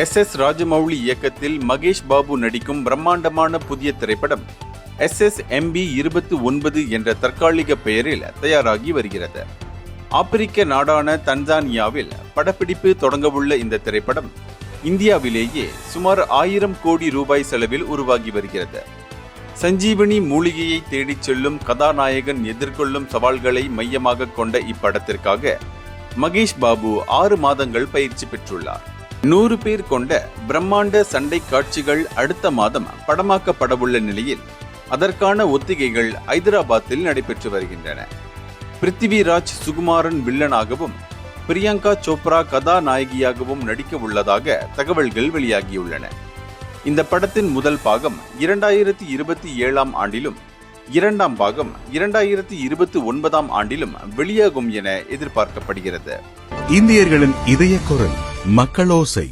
S Rajamouli இயக்கத்தில் மகேஷ் பாபு நடிக்கும் பிரம்மாண்டமான புதிய திரைப்படம் SSMB29 என்ற தற்காலிக பெயரில் தயாராகி வருகிறது. ஆப்பிரிக்க நாடான தன்சானியாவில் படப்பிடிப்பு தொடங்கவுள்ள இந்த திரைப்படம் இந்தியாவிலேயே சுமார் 1000 கோடி ரூபாய் செலவில் உருவாகி வருகிறது. சஞ்சீவனி மூலிகையை தேடிச் செல்லும் கதாநாயகன் எதிர்கொள்ளும் சவால்களை மையமாக கொண்ட இப்படத்திற்காக மகேஷ் பாபு 6 மாதங்கள் பயிற்சி பெற்றுள்ளார். 100 பேர் கொண்ட பிரம்மாண்ட சண்டை காட்சிகள் அடுத்த மாதம் படமாக்கப்படவுள்ள நிலையில் அதற்கான ஒத்திகைகள் ஐதராபாத்தில் நடைபெற்று வருகின்றன. பிருத்திவிராஜ் சுகுமாரன் வில்லனாகவும் பிரியங்கா சோப்ரா கதாநாயகியாகவும் நடிக்க உள்ளதாக தகவல்கள் வெளியாகியுள்ளன. இந்த படத்தின் முதல் பாகம் 2027 ஆண்டிலும் 2ஆம் பாகம் 2029 ஆண்டிலும் வெளியாகும் என எதிர்பார்க்கப்படுகிறது. இந்தியர்களின் இதய குரல் மக்களோசை.